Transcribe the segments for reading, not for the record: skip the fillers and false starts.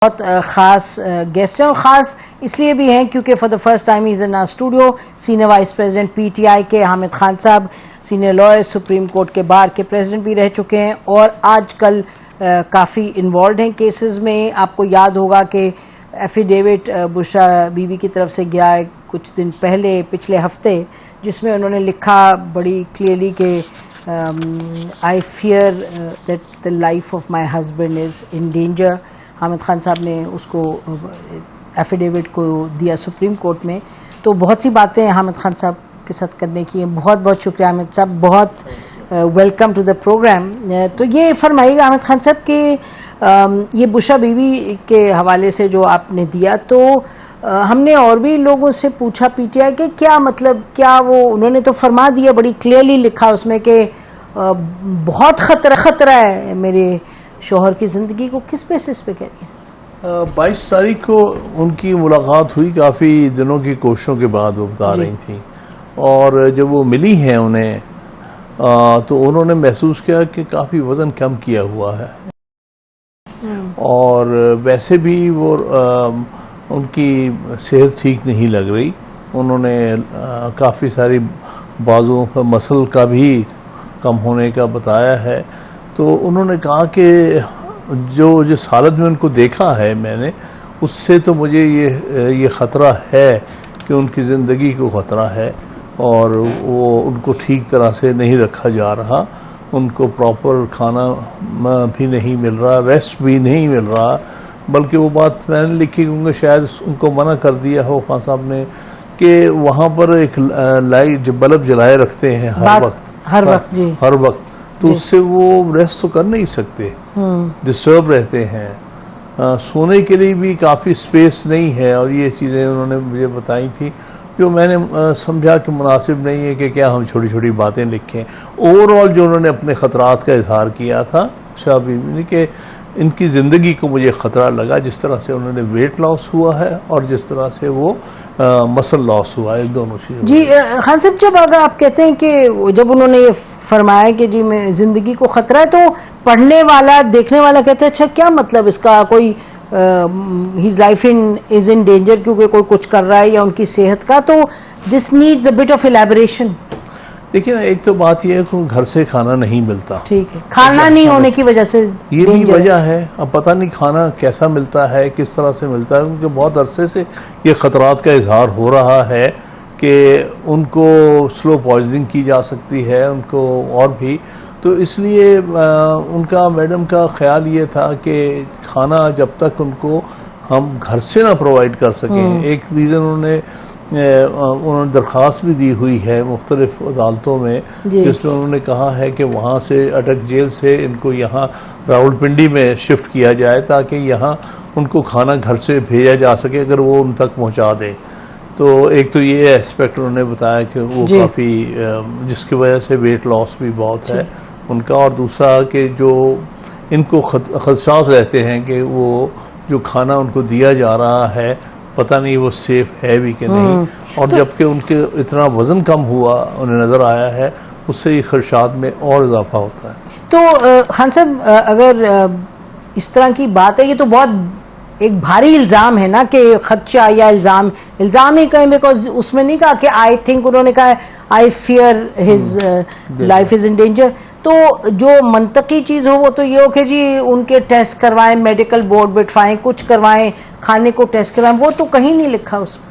बहुत ख़ास गेस्ट हैं और ख़ास इसलिए भी हैं क्योंकि for the first time is in our studio senior vice president PTI के हामिद खान साहब, सीनियर लॉयर, सुप्रीम कोर्ट के बार के प्रेसिडेंट भी रह चुके हैं और आजकल काफ़ी इन्वॉल्व हैं केसेस में। आपको याद होगा कि एफिडेविट बुशरा बीवी की तरफ से गया है कुछ दिन पहले, पिछले हफ्ते, जिसमें उन्होंने लिखा बड़ी क्लियरली कि I fear that the life of my husband is in danger. Hamid Khan साहब ने उसको एफिडेविट को दिया सुप्रीम कोर्ट में। तो बहुत सी बातें हामिद खान साहब के साथ करने की हैं। बहुत बहुत शुक्रिया हामिद साहब, बहुत वेलकम टू द प्रोग्राम। तो ये फरमाइएगा हामिद खान साहब कि ये बुशरा बीवी के हवाले से जो आपने दिया, तो हमने और भी लोगों से पूछा पीटीआई के क्या मतलब, क्या वो उन्होंने तो फरमा दिया, बड़ी क्लियरली लिखा उसमें कि बहुत खतरा है मेरे शोहर की ज़िंदगी को। किस बेसिस पे कह रही हैं? 22 तारीख को उनकी मुलाकात हुई, काफ़ी दिनों की कोशिशों के बाद वो बता रही थी, और जब वो मिली हैं उन्हें तो उन्होंने महसूस किया कि काफ़ी वज़न कम किया हुआ है और वैसे भी वो उनकी सेहत ठीक नहीं लग रही। उन्होंने काफ़ी सारी बाजुओं का मसल का भी कम होने का बताया है। तो उन्होंने कहा कि जो जिस हालत में उनको देखा है मैंने, उससे तो मुझे ये ख़तरा है कि उनकी ज़िंदगी को ख़तरा है और वो उनको ठीक तरह से नहीं रखा जा रहा, उनको प्रॉपर खाना भी नहीं मिल रहा, रेस्ट भी नहीं मिल रहा। बल्कि वो बात मैंने लिखी क्योंकि शायद उनको मना कर दिया हो खान साहब ने कि वहाँ पर एक लाइट बल्ब जलाए रखते हैं हर वक्त तो उससे वो रेस्ट तो कर नहीं सकते, डिस्टर्ब रहते हैं। सोने के लिए भी काफ़ी स्पेस नहीं है और ये चीज़ें उन्होंने मुझे बताई थी, जो मैंने समझा कि मुनासिब नहीं है कि क्या हम छोटी छोटी बातें लिखें। ओवरऑल जो उन्होंने अपने ख़तरात का इजहार किया था शाबीबी कि इनकी ज़िंदगी को मुझे ख़तरा लगा, जिस तरह से उन्होंने वेट लॉस हुआ है और जिस तरह से वो मसल लॉस हुआ है, दोनों चीज़ें। जी खान साहब, जब अगर आप कहते हैं कि जब उन्होंने ये फरमाया कि जी मैं ज़िंदगी को ख़तरा है, तो पढ़ने वाला, देखने वाला कहते हैं अच्छा क्या मतलब इसका, कोई his life is in danger क्योंकि कोई कुछ कर रहा है या उनकी सेहत का, तो this needs a bit of elaboration. देखिए ना, एक तो बात यह है कि घर से खाना नहीं मिलता, ठीक है, खाना नहीं होने की वजह से ये भी वजह है। अब पता नहीं खाना कैसा मिलता है, किस तरह से मिलता है, क्योंकि बहुत अरसे से ये ख़तरात का इजहार हो रहा है कि उनको स्लो पॉइजनिंग की जा सकती है, उनको और भी। तो इसलिए उनका, मैडम का ख्याल ये था कि खाना जब तक उनको हम घर से ना प्रोवाइड कर सकें, एक रीज़न उन्होंने दरख्वास्त भी दी हुई है मुख्तलिफ अदालतों में, जिसमें उन्होंने कहा है कि वहाँ से अटक जेल से इनको यहाँ रावलपिंडी में शिफ्ट किया जाए ताकि यहाँ उनको खाना घर से भेजा जा सके अगर वो उन तक पहुँचा दें। तो एक तो ये एस्पेक्ट उन्होंने बताया कि वो काफ़ी, जिसकी वजह से वेट लॉस भी बहुत है उनका, और दूसरा कि जो इनको खदशात रहते हैं कि वो जो खाना उनको दिया जा रहा है पता नहीं वो सेफ है भी कि नहीं, और तो जबकि उनके इतना वज़न कम हुआ उन्हें नज़र आया है, उससे ये खदशात में और इजाफा होता है। तो खान साहब, अगर इस तरह की बात है, ये तो बहुत एक भारी इल्ज़ाम है ना कि खदशा या इल्ज़ाम ही कहें, बिकॉज उसमें नहीं कहा कि आई थिंक, उन्होंने कहा I fear his life is in danger. तो जो मंतकी चीज़ हो वो तो ये हो कि जी उनके टेस्ट करवाएं, मेडिकल बोर्ड बिठवाएं, कुछ करवाएं, खाने को टेस्ट करवाएं, वो तो कहीं नहीं लिखा उसमें।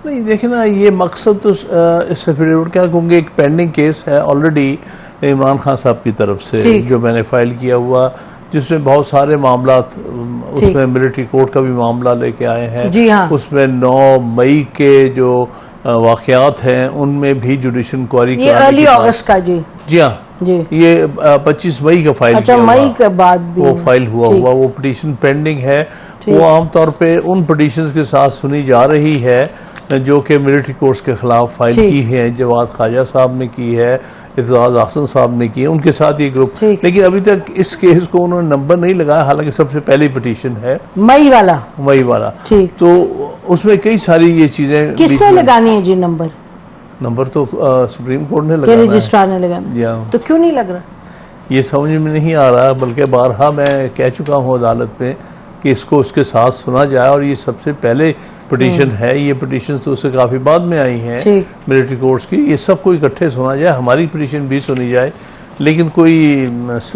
नहीं, देखे ना, ये मकसद तो इस एफिडेविट का, क्योंकि एक पेंडिंग केस है ऑलरेडी इमरान खान साहब की तरफ से जो मैंने फाइल किया हुआ, जिसमें बहुत सारे मामला, उसमें मिलिट्री कोर्ट का भी मामला लेके आए हैं। जी हाँ। उसमें 9 मई के जो वाक़यात हैं उनमें भी जुडिशल इंक्वायरी, ये अर्ली अगस्त का। जी हाँ जी, ये 25 मई का फाइल, अच्छा, मई के बाद भी वो फाइल हुआ वो पिटीशन पेंडिंग है। वो आमतौर पे उन पिटीशंस के साथ सुनी जा रही है जो कि मिलिट्री कोर्ट्स के खिलाफ फाइल की है, जवाद ख्वाजा साहब ने की है, इज़ाज़ हसन साहब ने की है, उनके साथ ये ग्रुप। लेकिन अभी तक इस केस को उन्होंने नंबर नहीं लगाया, हालांकि सबसे पहली पिटीशन है मई वाला। तो उसमें कई सारी ये चीज़ें किसने लगानी है जी? नंबर तो सुप्रीम कोर्ट ने लगाना, रजिस्ट्रार ने लगाना, तो क्यों नहीं लग रहा? ये समझ में नहीं आ रहा। बल्कि बारहा मैं कह चुका हूँ अदालत में कि इसको उसके साथ सुना जाए, और ये सबसे पहले पिटीशन है, ये पिटीशन तो उससे काफ़ी बाद में आई हैं मिलिट्री कोर्ट्स की, ये सबको इकट्ठे सुना जाए, हमारी पिटीशन भी सुनी जाए, लेकिन कोई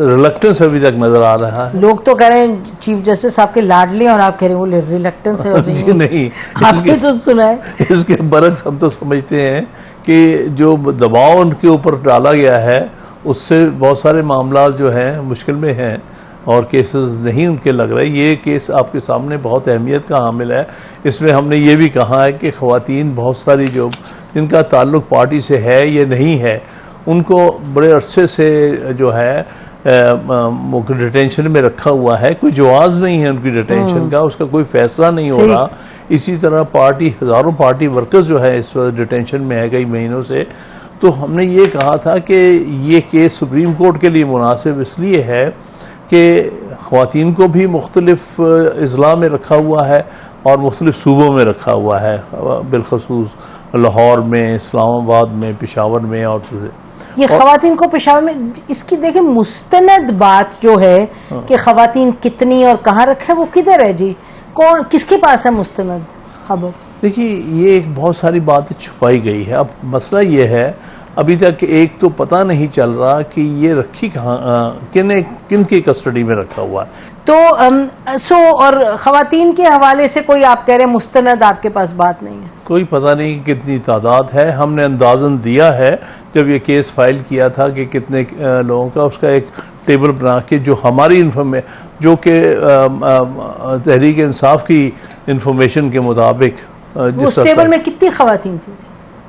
रिलक्टेंस अभी तक नजर आ रहा है। लोग तो कह रहे हैं चीफ जस्टिस साहब के लाडले और आप कह रहे हैं वो रिलक्टेंस है, नहीं, आपने तो सुना है। इसके बरक्स हम तो समझते हैं कि जो दबाव उनके ऊपर डाला गया है उससे बहुत सारे मामला जो हैं मुश्किल में हैं और केसेस नहीं उनके लग रहे। ये केस आपके सामने बहुत अहमियत का हामिल है। इसमें हमने ये भी कहा है कि ख़वातीन बहुत सारी जो जिनका ताल्लुक़ पार्टी से है या नहीं है, उनको बड़े अरसे से जो है डिटेंशन में रखा हुआ है, कोई जवाज़ नहीं है उनकी डिटेंशन का, उसका कोई फैसला नहीं हो रहा। इसी तरह पार्टी हज़ारों पार्टी वर्कर्स जो है इस वक्त डिटेंशन में है कई महीनों से। तो हमने ये कहा था कि ये केस सुप्रीम कोर्ट के लिए मुनासिब इसलिए है कि ख़वातीन को भी मुख्तलिफ अज़ला में रखा हुआ है और मुख्तलिफ सूबों में रखा हुआ है, बिलखसूस लाहौर में, इस्लामाबाद में, पेशावर में। और ये ख़वातीन को पेशावर में, इसकी देखिए मुस्तनद बात जो है कि ख़वातीन कितनी और कहाँ रखा है, वो किधर है जी? कौन किसके पास है मुस्तनद खबर? देखिए ये एक बहुत सारी बातें छुपाई गई है। अब मसला ये है अभी तक एक तो पता नहीं चल रहा कि ये रखी कहाँ, किन की कस्टडी में रखा हुआ है। तो और ख़वातीन के हवाले से कोई आप कह रहे हैं मुस्तनद आपके पास बात नहीं है? कोई पता नहीं कितनी तादाद है। हमने अंदाज़न दिया है जब ये केस फाइल किया था कि कितने लोगों का, उसका एक टेबल बना के जो हमारी जो कि तहरीक इंसाफ की इंफॉर्मेशन के मुताबिक उस टेबल में कितनी ख़वातीन थी?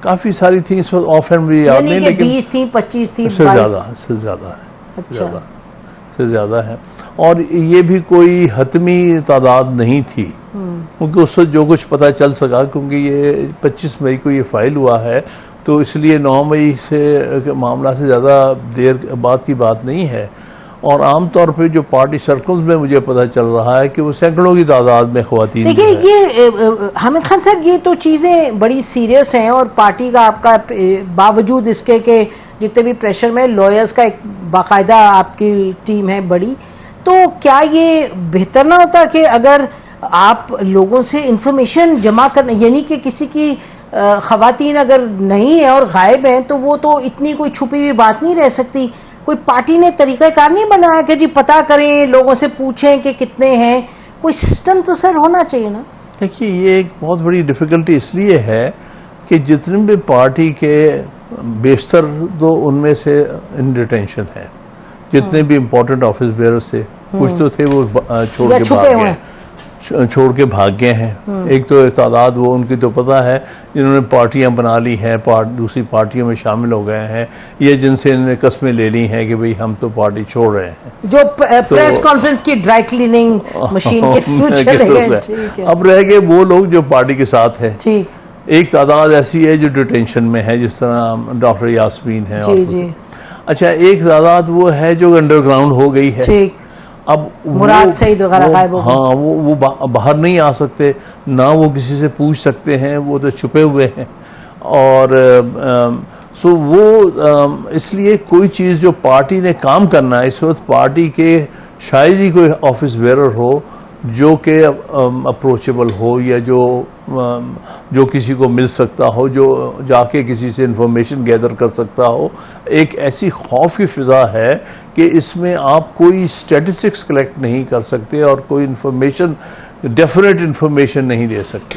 काफ़ी सारी थी, इस वक्त ऑफ हैंड भी याद नहीं, लेकिन 20 थी, 25 थी, से ज़्यादा है। अच्छा। से ज़्यादा है। और ये भी कोई हतमी तादाद नहीं थी, क्योंकि उससे जो कुछ पता चल सका, क्योंकि ये 25 मई को ये फाइल हुआ है, तो इसलिए 9 मई से मामला से ज़्यादा देर बाद की बात नहीं है। और आम तौर पे जो पार्टी सर्कल्स में मुझे पता चल रहा है कि वो सैकड़ों की तादाद में ख़वातीन। देखिए ये हामिद खान साहब, ये तो चीज़ें बड़ी सीरियस हैं और पार्टी का आपका बावजूद इसके कि जितने भी प्रेशर में लॉयर्स का एक बाकायदा आपकी टीम है बड़ी, तो क्या ये बेहतर ना होता कि अगर आप लोगों से इंफॉर्मेशन जमा करना, यानी कि किसी की ख़वातीन अगर नहीं है और गायब हैं तो वो तो इतनी कोई छुपी हुई बात नहीं रह सकती। कोई पार्टी ने तरीक़ाकार नहीं बनाया कि जी पता करें, लोगों से पूछें कि कितने हैं? कोई सिस्टम तो सर होना चाहिए ना। देखिए ये एक बहुत बड़ी डिफ़िकल्टी इसलिए है कि जितने भी पार्टी के बेशतर तो उनमें से इन डिटेंशन है, जितने भी इम्पोर्टेंट ऑफिस बेयर्स थे, कुछ तो थे वो छोड़ के भाग गए हैं। एक तो तादाद वो उनकी तो पता है जिन्होंने पार्टियां बना ली हैं, दूसरी पार्टियों में शामिल हो गए हैं, ये जिनसे इन्होंने कस्में ले ली हैं कि भाई हम तो पार्टी छोड़ रहे हैं, जो प्रेस कॉन्फ्रेंस की ड्राई क्लीनिंग मशीन के थ्रू चले गए। अब रह गए वो लोग जो पार्टी के साथ है। एक तादाद ऐसी है जो डिटेंशन में है, जिस तरह डॉक्टर यास्मीन है। अच्छा, एक तादाद वो है जो अंडरग्राउंड हो गई है। अब मुराद सईद वगैरह वो बाहर नहीं आ सकते, ना वो किसी से पूछ सकते हैं, वो तो छुपे हुए हैं। और सो वो इसलिए कोई चीज़ जो पार्टी ने काम करना है इस वक्त, पार्टी के शायद ही कोई ऑफिस बेयरर हो जो कि अप्रोचेबल हो, या जो किसी को मिल सकता हो, जो जाके किसी से इंफॉर्मेशन गैदर कर सकता हो। एक ऐसी खौफ की फ़िज़ा है कि इसमें आप कोई स्टैटिस्टिक्स कलेक्ट नहीं कर सकते और कोई इंफॉर्मेशन, डेफिनेट इंफॉर्मेशन नहीं दे सकते।